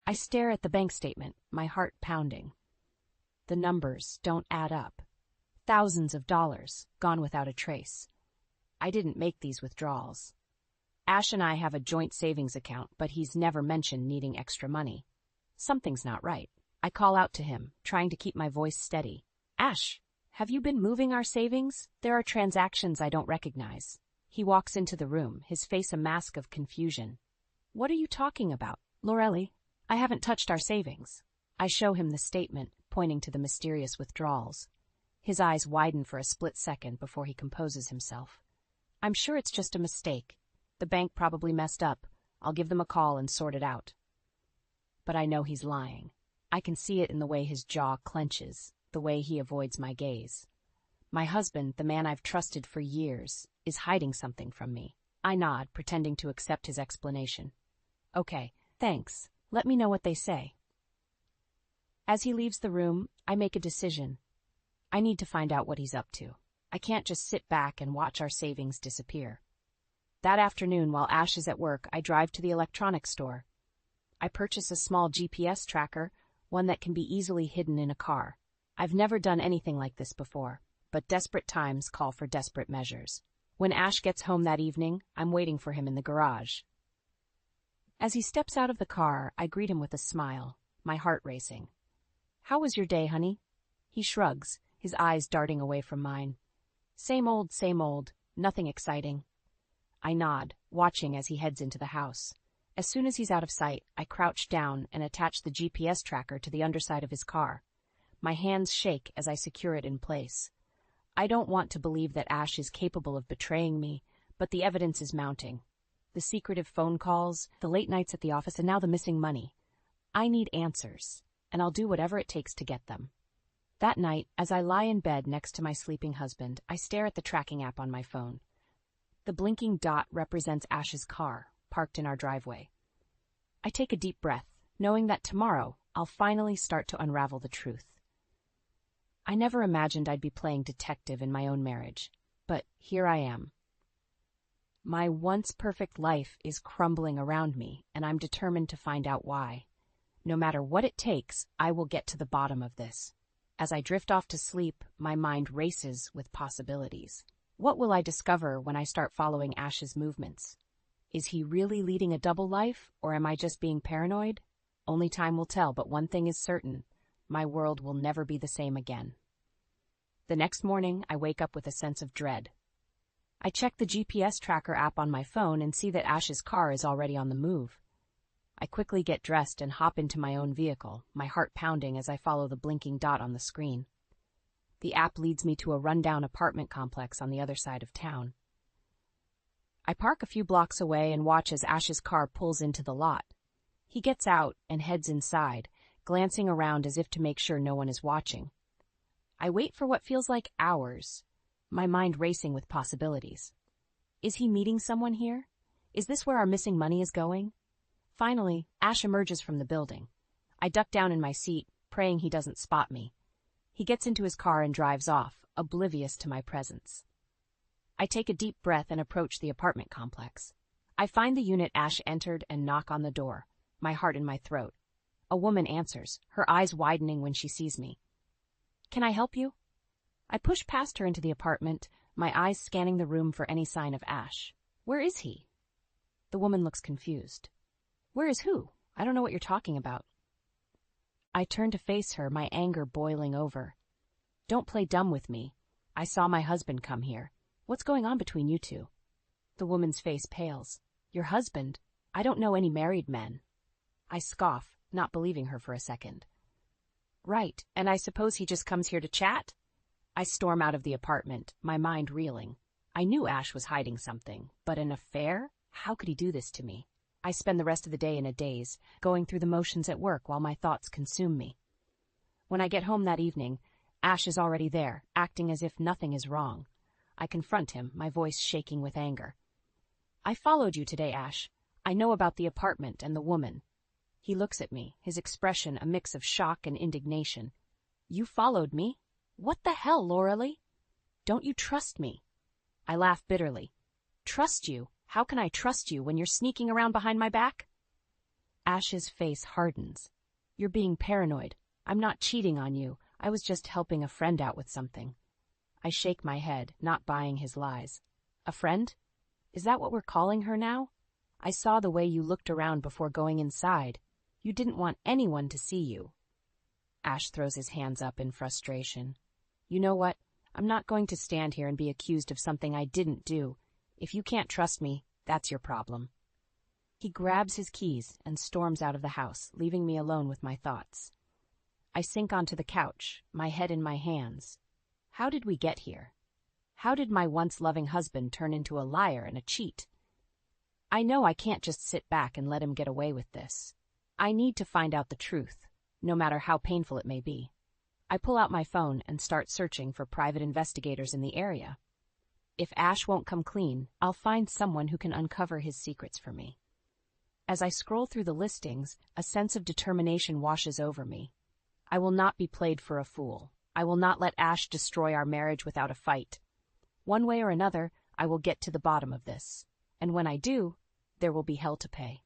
I stare at the bank statement, my heart pounding. The numbers don't add up. Thousands of dollars, gone without a trace. I didn't make these withdrawals. Ash and I have a joint savings account, but he's never mentioned needing extra money. Something's not right. I call out to him, trying to keep my voice steady. Ash, have you been moving our savings? There are transactions I don't recognize. He walks into the room, his face a mask of confusion. What are you talking about? Lorelli, I haven't touched our savings. I show him the statement, pointing to the mysterious withdrawals. His eyes widen for a split second before he composes himself. I'm sure it's just a mistake. The bank probably messed up. I'll give them a call and sort it out. But I know he's lying. I can see it in the way his jaw clenches, the way he avoids my gaze. My husband, the man I've trusted for years, is hiding something from me. I nod, pretending to accept his explanation. Okay, thanks. Let me know what they say. As he leaves the room, I make a decision. I need to find out what he's up to. I can't just sit back and watch our savings disappear. That afternoon, while Ash is at work, I drive to the electronics store. I purchase a small GPS tracker, one that can be easily hidden in a car. I've never done anything like this before, but desperate times call for desperate measures. When Ash gets home that evening, I'm waiting for him in the garage. As he steps out of the car, I greet him with a smile, my heart racing. How was your day, honey? He shrugs, his eyes darting away from mine. Same old, nothing exciting. I nod, watching as he heads into the house. As soon as he's out of sight, I crouch down and attach the GPS tracker to the underside of his car. My hands shake as I secure it in place. I don't want to believe that Ash is capable of betraying me, but the evidence is mounting. The secretive phone calls, the late nights at the office, and now the missing money. I need answers, and I'll do whatever it takes to get them. That night, as I lie in bed next to my sleeping husband, I stare at the tracking app on my phone. The blinking dot represents Ash's car, parked in our driveway. I take a deep breath, knowing that tomorrow I'll finally start to unravel the truth. I never imagined I'd be playing detective in my own marriage, but here I am. My once perfect life is crumbling around me, and I'm determined to find out why. No matter what it takes, I will get to the bottom of this. As I drift off to sleep, my mind races with possibilities. What will I discover when I start following Ash's movements? Is he really leading a double life, or am I just being paranoid? Only time will tell, but one thing is certain. My world will never be the same again. The next morning, I wake up with a sense of dread. I check the GPS tracker app on my phone and see that Ash's car is already on the move. I quickly get dressed and hop into my own vehicle, my heart pounding as I follow the blinking dot on the screen. The app leads me to a rundown apartment complex on the other side of town. I park a few blocks away and watch as Ash's car pulls into the lot. He gets out and heads inside, glancing around as if to make sure no one is watching. I wait for what feels like hours, my mind racing with possibilities. Is he meeting someone here? Is this where our missing money is going? Finally, Ash emerges from the building. I duck down in my seat, praying he doesn't spot me. He gets into his car and drives off, oblivious to my presence. I take a deep breath and approach the apartment complex. I find the unit Ash entered and knock on the door, my heart in my throat. A woman answers, her eyes widening when she sees me. Can I help you? I push past her into the apartment, my eyes scanning the room for any sign of Ash. Where is he? The woman looks confused. Where is who? I don't know what you're talking about. I turn to face her, my anger boiling over. Don't play dumb with me. I saw my husband come here. What's going on between you two? The woman's face pales. Your husband? I don't know any married men. I scoff, not believing her for a second. Right, and I suppose he just comes here to chat? I storm out of the apartment, my mind reeling. I knew Ash was hiding something, but an affair? How could he do this to me? I spend the rest of the day in a daze, going through the motions at work while my thoughts consume me. When I get home that evening, Ash is already there, acting as if nothing is wrong. I confront him, my voice shaking with anger. I followed you today, Ash. I know about the apartment and the woman. He looks at me, his expression a mix of shock and indignation. You followed me? What the hell, Lorelli? Don't you trust me? I laugh bitterly. Trust you? How can I trust you when you're sneaking around behind my back? Ash's face hardens. You're being paranoid. I'm not cheating on you. I was just helping a friend out with something. I shake my head, not buying his lies. A friend? Is that what we're calling her now? I saw the way you looked around before going inside. You didn't want anyone to see you. Ash throws his hands up in frustration. You know what? I'm not going to stand here and be accused of something I didn't do. If you can't trust me, that's your problem. He grabs his keys and storms out of the house, leaving me alone with my thoughts. I sink onto the couch, my head in my hands. How did we get here? How did my once loving husband turn into a liar and a cheat? I know I can't just sit back and let him get away with this. I need to find out the truth, no matter how painful it may be. I pull out my phone and start searching for private investigators in the area. If Ash won't come clean, I'll find someone who can uncover his secrets for me. As I scroll through the listings, a sense of determination washes over me. I will not be played for a fool. I will not let Ash destroy our marriage without a fight. One way or another, I will get to the bottom of this. And when I do, there will be hell to pay.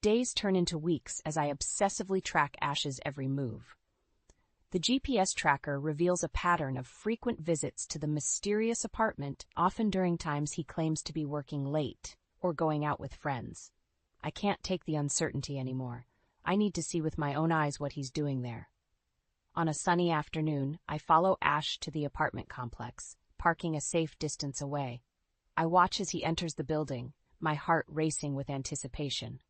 Days turn into weeks as I obsessively track Ash's every move. The GPS tracker reveals a pattern of frequent visits to the mysterious apartment, often during times he claims to be working late or going out with friends. I can't take the uncertainty anymore. I need to see with my own eyes what he's doing there. On a sunny afternoon, I follow Ash to the apartment complex, parking a safe distance away. I watch as he enters the building, my heart racing with anticipation.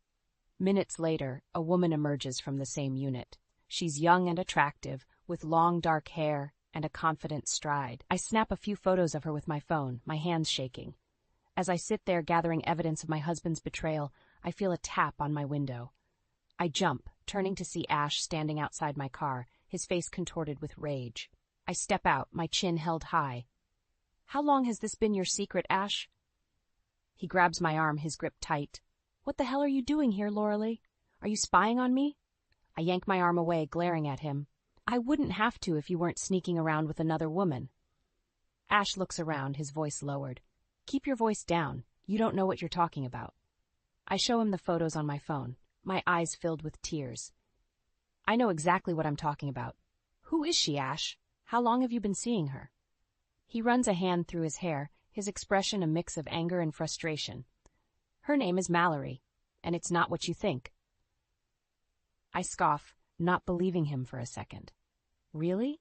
Minutes later, a woman emerges from the same unit. She's young and attractive, with long dark hair and a confident stride. I snap a few photos of her with my phone, my hands shaking. As I sit there gathering evidence of my husband's betrayal, I feel a tap on my window. I jump, turning to see Ash standing outside my car, his face contorted with rage. I step out, my chin held high. How long has this been your secret, Ash? He grabs my arm, his grip tight. What the hell are you doing here, Loralee? Are you spying on me? I yank my arm away, glaring at him. I wouldn't have to if you weren't sneaking around with another woman. Ash looks around, his voice lowered. Keep your voice down. You don't know what you're talking about. I show him the photos on my phone, my eyes filled with tears. I know exactly what I'm talking about. Who is she, Ash? How long have you been seeing her? He runs a hand through his hair, his expression a mix of anger and frustration. Her name is Mallory, and it's not what you think. I scoff, not believing him for a second. Really?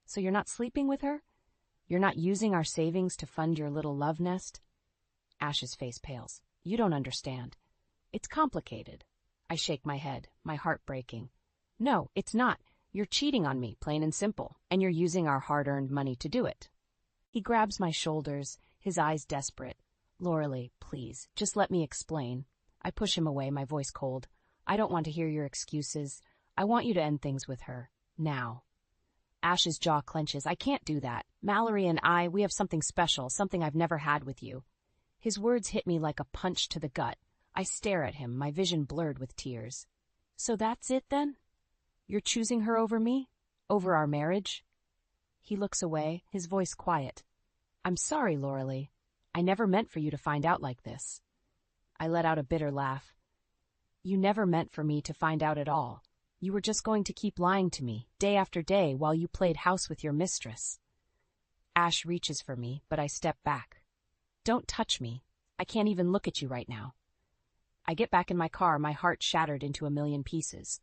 So you're not sleeping with her? You're not using our savings to fund your little love nest? Ash's face pales. You don't understand. It's complicated. I shake my head, my heart breaking. No, it's not. You're cheating on me, plain and simple, and you're using our hard-earned money to do it. He grabs my shoulders, his eyes desperate. Loralee, please, just let me explain. I push him away, my voice cold. I don't want to hear your excuses. I want you to end things with her. Now. Ash's jaw clenches. I can't do that. Mallory and we have something special, something I've never had with you. His words hit me like a punch to the gut. I stare at him, my vision blurred with tears. So that's it, then? You're choosing her over me? Over our marriage? He looks away, his voice quiet. I'm sorry, Loralee. I never meant for you to find out like this. I let out a bitter laugh. You never meant for me to find out at all. You were just going to keep lying to me, day after day, while you played house with your mistress. Ash reaches for me, but I step back. Don't touch me. I can't even look at you right now. I get back in my car, my heart shattered into a million pieces.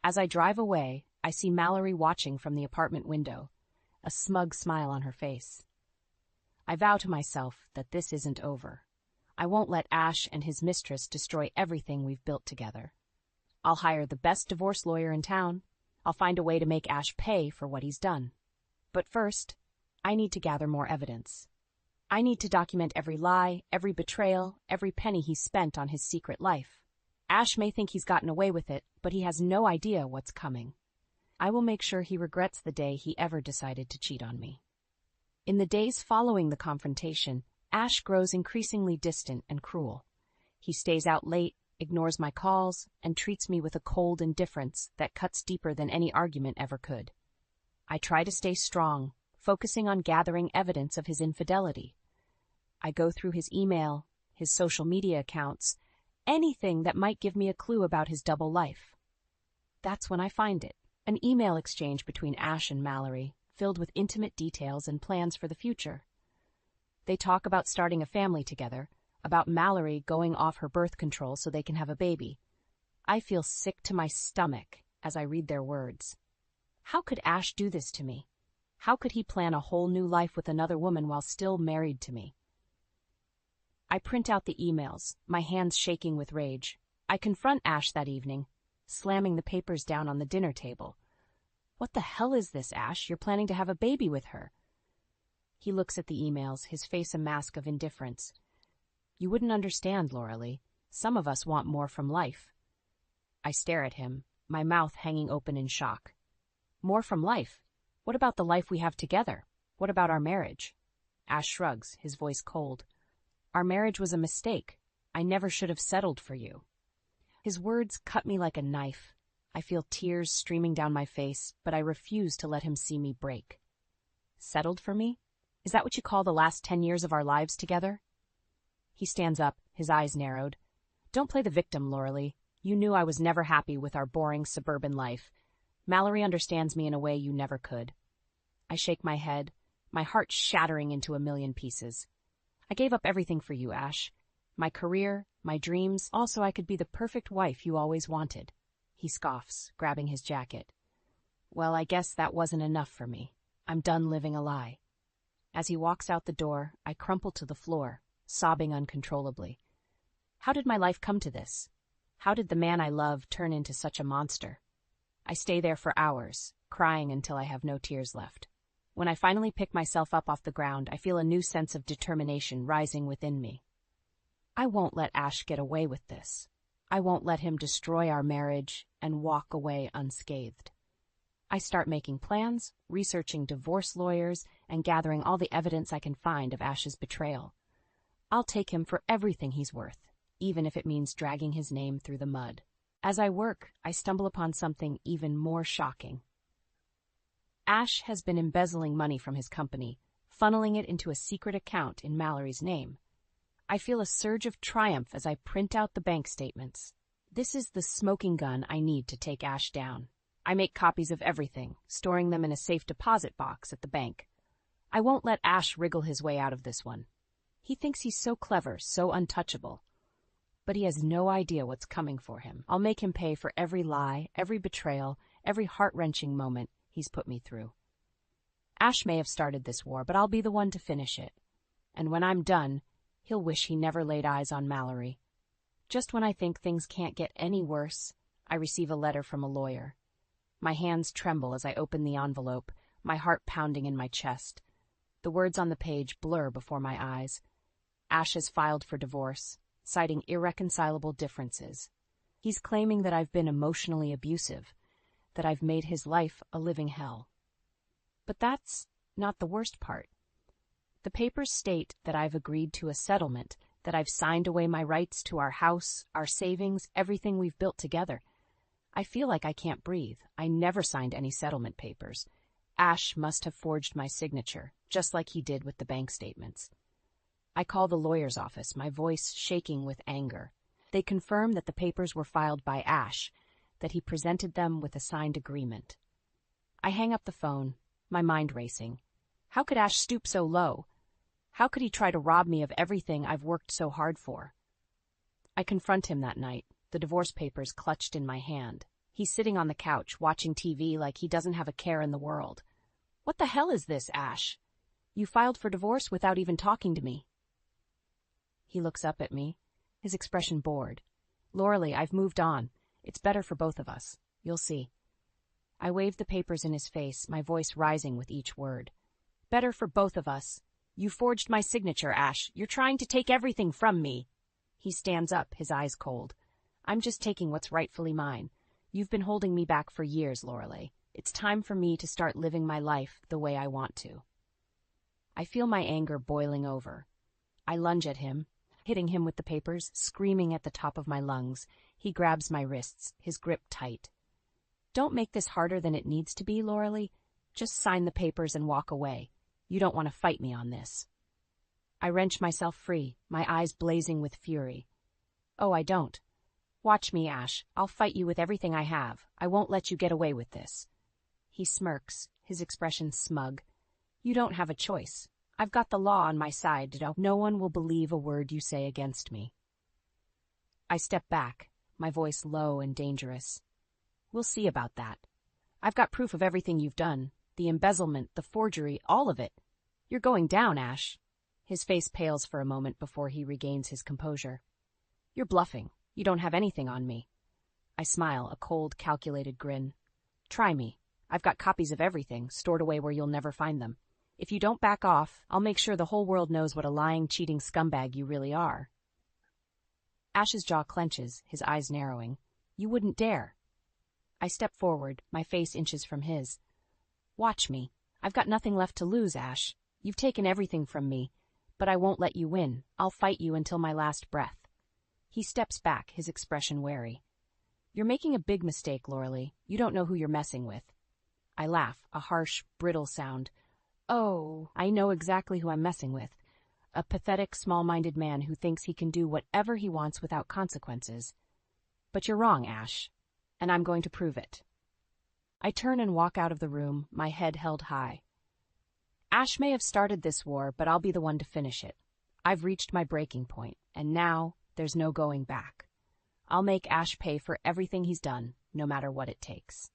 As I drive away, I see Mallory watching from the apartment window, a smug smile on her face. I vow to myself that this isn't over. I won't let Ash and his mistress destroy everything we've built together. I'll hire the best divorce lawyer in town. I'll find a way to make Ash pay for what he's done. But first, I need to gather more evidence. I need to document every lie, every betrayal, every penny he spent on his secret life. Ash may think he's gotten away with it, but he has no idea what's coming. I will make sure he regrets the day he ever decided to cheat on me. In the days following the confrontation, Ash grows increasingly distant and cruel. He stays out late, ignores my calls, and treats me with a cold indifference that cuts deeper than any argument ever could. I try to stay strong, focusing on gathering evidence of his infidelity. I go through his email, his social media accounts, anything that might give me a clue about his double life. That's when I find it, an email exchange between Ash and Mallory, filled with intimate details and plans for the future. They talk about starting a family together, about Mallory going off her birth control so they can have a baby. I feel sick to my stomach as I read their words. How could Ash do this to me? How could he plan a whole new life with another woman while still married to me? I print out the emails, my hands shaking with rage. I confront Ash that evening, slamming the papers down on the dinner table. What the hell is this, Ash? You're planning to have a baby with her. He looks at the emails, his face a mask of indifference. You wouldn't understand, Laura-Lee. Some of us want more from life. I stare at him, my mouth hanging open in shock. More from life? What about the life we have together? What about our marriage? Ash shrugs, his voice cold. Our marriage was a mistake. I never should have settled for you. His words cut me like a knife. I feel tears streaming down my face, but I refuse to let him see me break. Settled for me? Is that what you call the last 10 years of our lives together? He stands up, his eyes narrowed. Don't play the victim, Laura-Lee. You knew I was never happy with our boring suburban life. Mallory understands me in a way you never could. I shake my head, my heart shattering into a million pieces. I gave up everything for you, Ash. My career, my dreams, also I could be the perfect wife you always wanted. He scoffs, grabbing his jacket. Well, I guess that wasn't enough for me. I'm done living a lie. As he walks out the door, I crumple to the floor, sobbing uncontrollably. How did my life come to this? How did the man I love turn into such a monster? I stay there for hours, crying until I have no tears left. When I finally pick myself up off the ground, I feel a new sense of determination rising within me. I won't let Ash get away with this. I won't let him destroy our marriage and walk away unscathed. I start making plans, researching divorce lawyers, and gathering all the evidence I can find of Ash's betrayal. I'll take him for everything he's worth, even if it means dragging his name through the mud. As I work, I stumble upon something even more shocking. Ash has been embezzling money from his company, funneling it into a secret account in Mallory's name. I feel a surge of triumph as I print out the bank statements. This is the smoking gun I need to take Ash down. I make copies of everything, storing them in a safe deposit box at the bank. I won't let Ash wriggle his way out of this one. He thinks he's so clever, so untouchable. But he has no idea what's coming for him. I'll make him pay for every lie, every betrayal, every heart-wrenching moment he's put me through. Ash may have started this war, but I'll be the one to finish it. And when I'm done, he'll wish he never laid eyes on Mallory. Just when I think things can't get any worse, I receive a letter from a lawyer. My hands tremble as I open the envelope, my heart pounding in my chest. The words on the page blur before my eyes. Ash has filed for divorce, citing irreconcilable differences. He's claiming that I've been emotionally abusive, that I've made his life a living hell. But that's not the worst part. The papers state that I've agreed to a settlement, that I've signed away my rights to our house, our savings, everything we've built together. I feel like I can't breathe. I never signed any settlement papers. Ash must have forged my signature, just like he did with the bank statements. I call the lawyer's office, my voice shaking with anger. They confirm that the papers were filed by Ash, that he presented them with a signed agreement. I hang up the phone, my mind racing. How could Ash stoop so low? How could he try to rob me of everything I've worked so hard for? I confront him that night, the divorce papers clutched in my hand. He's sitting on the couch, watching TV like he doesn't have a care in the world. What the hell is this, Ash? You filed for divorce without even talking to me. He looks up at me, his expression bored. Laura-Lee, I've moved on. It's better for both of us. You'll see. I wave the papers in his face, my voice rising with each word. Better for both of us. You forged my signature, Ash. You're trying to take everything from me. He stands up, his eyes cold. I'm just taking what's rightfully mine. You've been holding me back for years, Laura-Lee. It's time for me to start living my life the way I want to. I feel my anger boiling over. I lunge at him, hitting him with the papers, screaming at the top of my lungs. He grabs my wrists, his grip tight. Don't make this harder than it needs to be, Laura-Lee. Just sign the papers and walk away. You don't want to fight me on this. I wrench myself free, my eyes blazing with fury. Oh, I don't. Watch me, Ash. I'll fight you with everything I have. I won't let you get away with this. He smirks, his expression smug. You don't have a choice. I've got the law on my side. No one will believe a word you say against me. I step back, my voice low and dangerous. We'll see about that. I've got proof of everything you've done. The embezzlement, the forgery, all of it. You're going down, Ash. His face pales for a moment before he regains his composure. You're bluffing. You don't have anything on me. I smile, a cold, calculated grin. Try me. I've got copies of everything, stored away where you'll never find them. If you don't back off, I'll make sure the whole world knows what a lying, cheating scumbag you really are. Ash's jaw clenches, his eyes narrowing. You wouldn't dare. I step forward, my face inches from his. Watch me. I've got nothing left to lose, Ash. You've taken everything from me, but I won't let you win. I'll fight you until my last breath. He steps back, his expression wary. You're making a big mistake, Loralee. You don't know who you're messing with. I laugh, a harsh, brittle sound. Oh, I know exactly who I'm messing with. A pathetic, small-minded man who thinks he can do whatever he wants without consequences. But you're wrong, Ash, and I'm going to prove it. I turn and walk out of the room, my head held high. Ash may have started this war, but I'll be the one to finish it. I've reached my breaking point, and now there's no going back. I'll make Ash pay for everything he's done, no matter what it takes.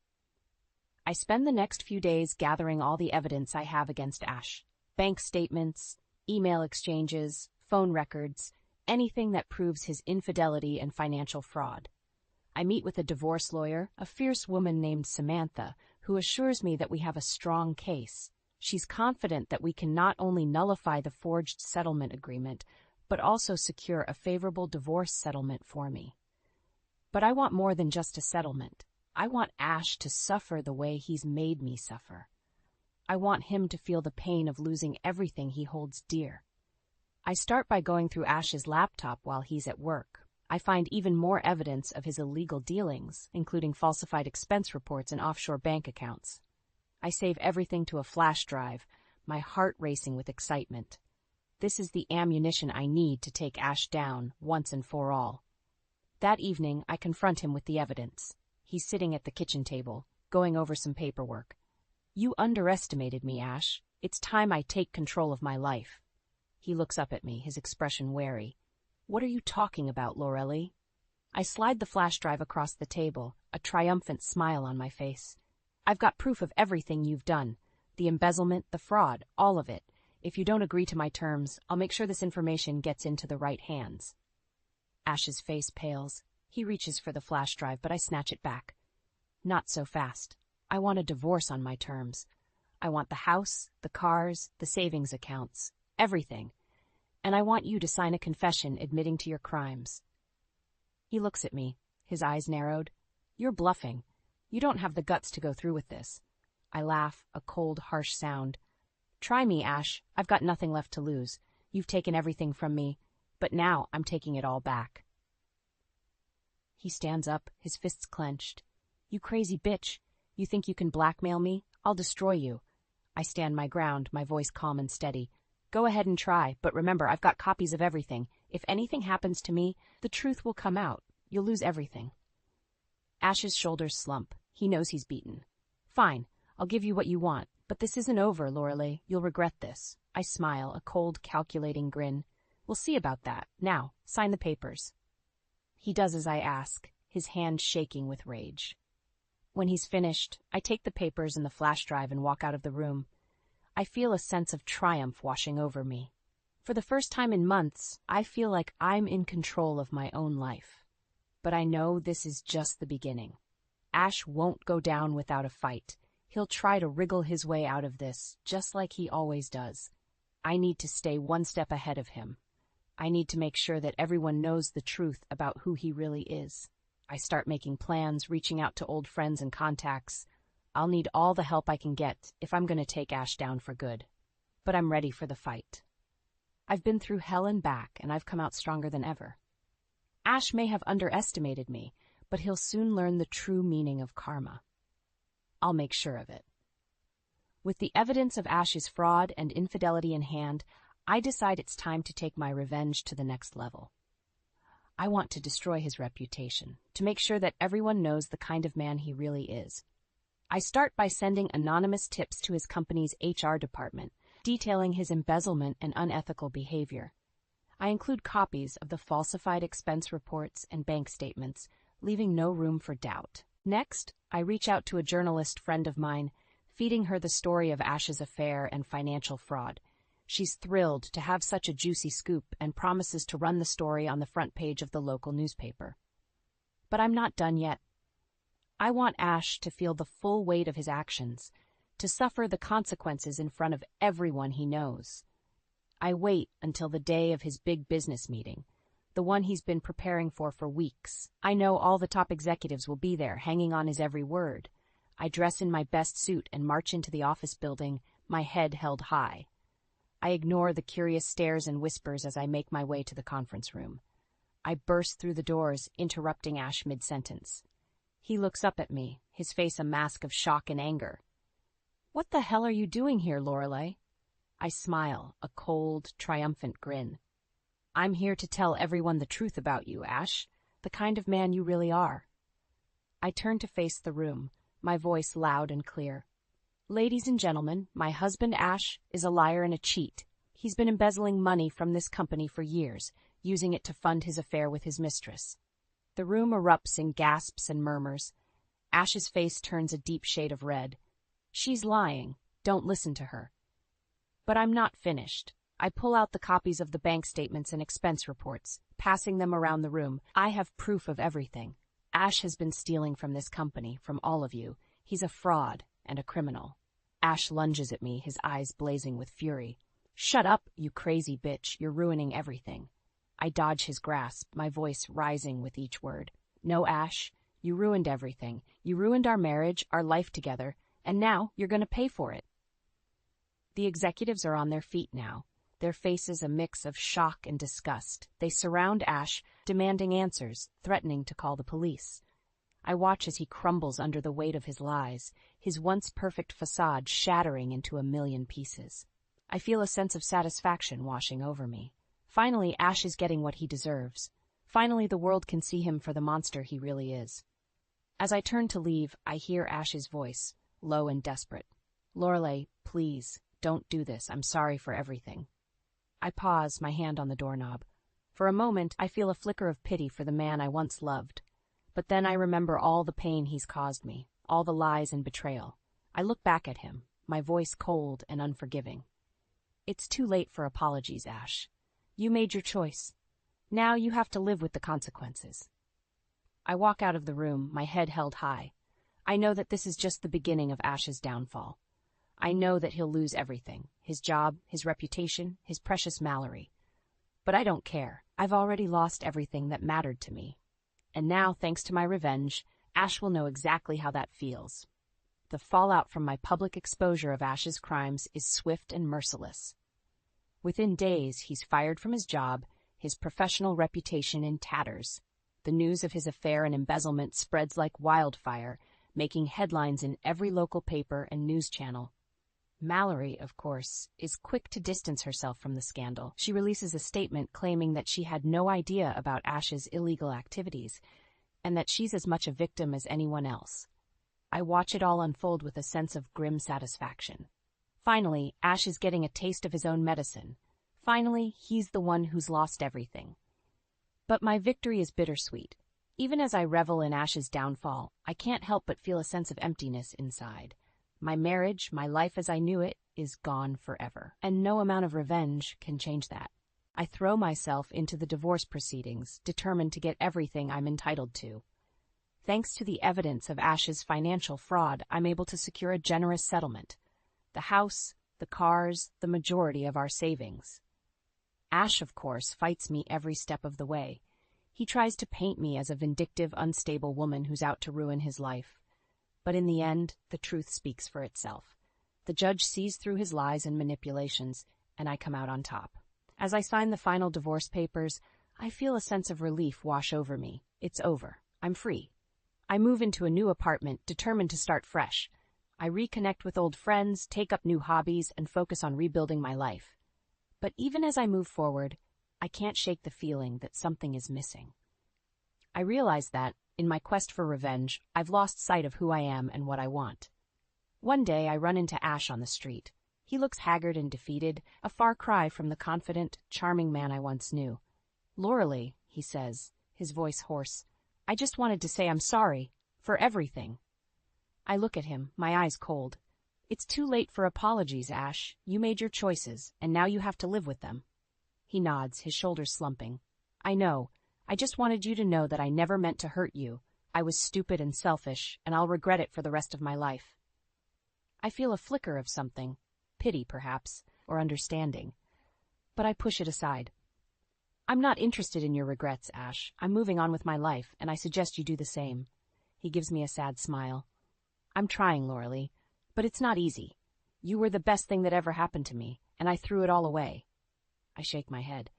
I spend the next few days gathering all the evidence I have against Ash. Bank statements, email exchanges, phone records, anything that proves his infidelity and financial fraud. I meet with a divorce lawyer, a fierce woman named Samantha, who assures me that we have a strong case. She's confident that we can not only nullify the forged settlement agreement, but also secure a favorable divorce settlement for me. But I want more than just a settlement. I want Ash to suffer the way he's made me suffer. I want him to feel the pain of losing everything he holds dear. I start by going through Ash's laptop while he's at work. I find even more evidence of his illegal dealings, including falsified expense reports and offshore bank accounts. I save everything to a flash drive, my heart racing with excitement. This is the ammunition I need to take Ash down once and for all. That evening, I confront him with the evidence. He's sitting at the kitchen table, going over some paperwork. You underestimated me, Ash. It's time I take control of my life. He looks up at me, his expression wary. What are you talking about, Loralee? I slide the flash drive across the table, a triumphant smile on my face. I've got proof of everything you've done. The embezzlement, the fraud, all of it. If you don't agree to my terms, I'll make sure this information gets into the right hands. Ash's face pales. He reaches for the flash drive, but I snatch it back. Not so fast. I want a divorce on my terms. I want the house, the cars, the savings accounts, everything. And I want you to sign a confession admitting to your crimes. He looks at me, his eyes narrowed. You're bluffing. You don't have the guts to go through with this. I laugh, a cold, harsh sound. Try me, Ash. I've got nothing left to lose. You've taken everything from me, but now I'm taking it all back. He stands up, his fists clenched. You crazy bitch. You think you can blackmail me? I'll destroy you. I stand my ground, my voice calm and steady. Go ahead and try, but remember, I've got copies of everything. If anything happens to me, the truth will come out. You'll lose everything. Ash's shoulders slump. He knows he's beaten. Fine, I'll give you what you want, but this isn't over, Loralee. You'll regret this. I smile, a cold, calculating grin. We'll see about that. Now, sign the papers. He does as I ask, his hand shaking with rage. When he's finished, I take the papers and the flash drive and walk out of the room. I feel a sense of triumph washing over me. For the first time in months, I feel like I'm in control of my own life. But I know this is just the beginning. Ash won't go down without a fight. He'll try to wriggle his way out of this, just like he always does. I need to stay one step ahead of him. I need to make sure that everyone knows the truth about who he really is. I start making plans, reaching out to old friends and contacts. I'll need all the help I can get if I'm going to take Ash down for good. But I'm ready for the fight. I've been through hell and back, and I've come out stronger than ever. Ash may have underestimated me, but he'll soon learn the true meaning of karma. I'll make sure of it. With the evidence of Ash's fraud and infidelity in hand, I decide it's time to take my revenge to the next level. I want to destroy his reputation, to make sure that everyone knows the kind of man he really is. I start by sending anonymous tips to his company's HR department, detailing his embezzlement and unethical behavior. I include copies of the falsified expense reports and bank statements, leaving no room for doubt. Next, I reach out to a journalist friend of mine, feeding her the story of Ash's affair and financial fraud. She's thrilled to have such a juicy scoop and promises to run the story on the front page of the local newspaper. But I'm not done yet. I want Ash to feel the full weight of his actions, to suffer the consequences in front of everyone he knows. I wait until the day of his big business meeting, the one he's been preparing for weeks. I know all the top executives will be there, hanging on his every word. I dress in my best suit and march into the office building, my head held high. I ignore the curious stares and whispers as I make my way to the conference room. I burst through the doors, interrupting Ash mid-sentence. He looks up at me, his face a mask of shock and anger. "What the hell are you doing here, Lorelei?" I smile, a cold, triumphant grin. "I'm here to tell everyone the truth about you, Ash, the kind of man you really are." I turn to face the room, my voice loud and clear. "Ladies and gentlemen, my husband Ash is a liar and a cheat. He's been embezzling money from this company for years, using it to fund his affair with his mistress." The room erupts in gasps and murmurs. Ash's face turns a deep shade of red. "She's lying. Don't listen to her." But I'm not finished. I pull out the copies of the bank statements and expense reports, passing them around the room. I have proof of everything. Ash has been stealing from this company, from all of you. He's a fraud and a criminal. Ash lunges at me, his eyes blazing with fury. "Shut up, you crazy bitch. You're ruining everything." I dodge his grasp, my voice rising with each word. "No, Ash, you ruined everything. You ruined our marriage, our life together, and now you're going to pay for it." The executives are on their feet now, their faces a mix of shock and disgust. They surround Ash, demanding answers, threatening to call the police. I watch as he crumbles under the weight of his lies, his once perfect facade shattering into a million pieces. I feel a sense of satisfaction washing over me. Finally, Ash is getting what he deserves. Finally, the world can see him for the monster he really is. As I turn to leave, I hear Ash's voice, low and desperate. "Lorelei, please, don't do this. I'm sorry for everything." I pause, my hand on the doorknob. For a moment, I feel a flicker of pity for the man I once loved. But then I remember all the pain he's caused me, all the lies and betrayal. I look back at him, my voice cold and unforgiving. "It's too late for apologies, Ash. You made your choice. Now you have to live with the consequences." I walk out of the room, my head held high. I know that this is just the beginning of Ash's downfall. I know that he'll lose everything, his job, his reputation, his precious Mallory. But I don't care. I've already lost everything that mattered to me. And now, thanks to my revenge, Ash will know exactly how that feels. The fallout from my public exposure of Ash's crimes is swift and merciless. Within days, he's fired from his job, his professional reputation in tatters. The news of his affair and embezzlement spreads like wildfire, making headlines in every local paper and news channel. Mallory, of course, is quick to distance herself from the scandal. She releases a statement claiming that she had no idea about Ash's illegal activities, and that she's as much a victim as anyone else. I watch it all unfold with a sense of grim satisfaction. Finally, Ash is getting a taste of his own medicine. Finally, he's the one who's lost everything. But my victory is bittersweet. Even as I revel in Ash's downfall, I can't help but feel a sense of emptiness inside. My marriage, my life as I knew it, is gone forever, and no amount of revenge can change that. I throw myself into the divorce proceedings, determined to get everything I'm entitled to. Thanks to the evidence of Ash's financial fraud, I'm able to secure a generous settlement. The house, the cars, the majority of our savings. Ash, of course, fights me every step of the way. He tries to paint me as a vindictive, unstable woman who's out to ruin his life. But in the end, the truth speaks for itself. The judge sees through his lies and manipulations, and I come out on top. As I sign the final divorce papers, I feel a sense of relief wash over me. It's over. I'm free. I move into a new apartment, determined to start fresh. I reconnect with old friends, take up new hobbies, and focus on rebuilding my life. But even as I move forward, I can't shake the feeling that something is missing. I realize that, in my quest for revenge, I've lost sight of who I am and what I want. One day I run into Ash on the street. He looks haggard and defeated, a far cry from the confident, charming man I once knew. "Loralee," he says, his voice hoarse, "I just wanted to say I'm sorry. For everything." I look at him, my eyes cold. "It's too late for apologies, Ash. You made your choices, and now you have to live with them." He nods, his shoulders slumping. "I know. I just wanted you to know that I never meant to hurt you. I was stupid and selfish, and I'll regret it for the rest of my life." I feel a flicker of something, pity perhaps, or understanding. But I push it aside. "I'm not interested in your regrets, Ash. I'm moving on with my life, and I suggest you do the same." He gives me a sad smile. "I'm trying, Loralee, but it's not easy. You were the best thing that ever happened to me, and I threw it all away." I shake my head.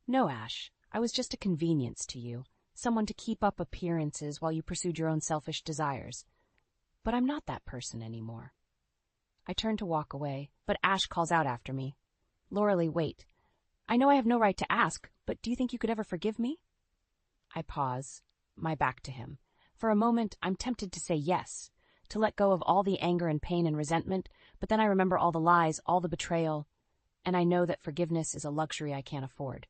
"No, Ash, I was just a convenience to you, someone to keep up appearances while you pursued your own selfish desires. But I'm not that person anymore." I turn to walk away, but Ash calls out after me. "Loralee, wait. I know I have no right to ask, but do you think you could ever forgive me?" I pause, my back to him. For a moment, I'm tempted to say yes, to let go of all the anger and pain and resentment, but then I remember all the lies, all the betrayal, and I know that forgiveness is a luxury I can't afford.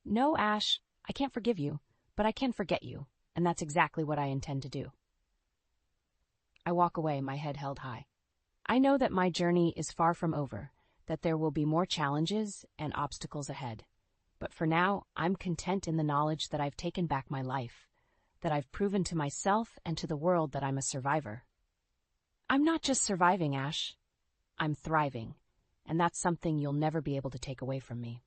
"No, Ash, I can't forgive you, but I can forget you, and that's exactly what I intend to do." I walk away, my head held high. I know that my journey is far from over, that there will be more challenges and obstacles ahead. But for now, I'm content in the knowledge that I've taken back my life, that I've proven to myself and to the world that I'm a survivor. I'm not just surviving, Ash. I'm thriving, and that's something you'll never be able to take away from me.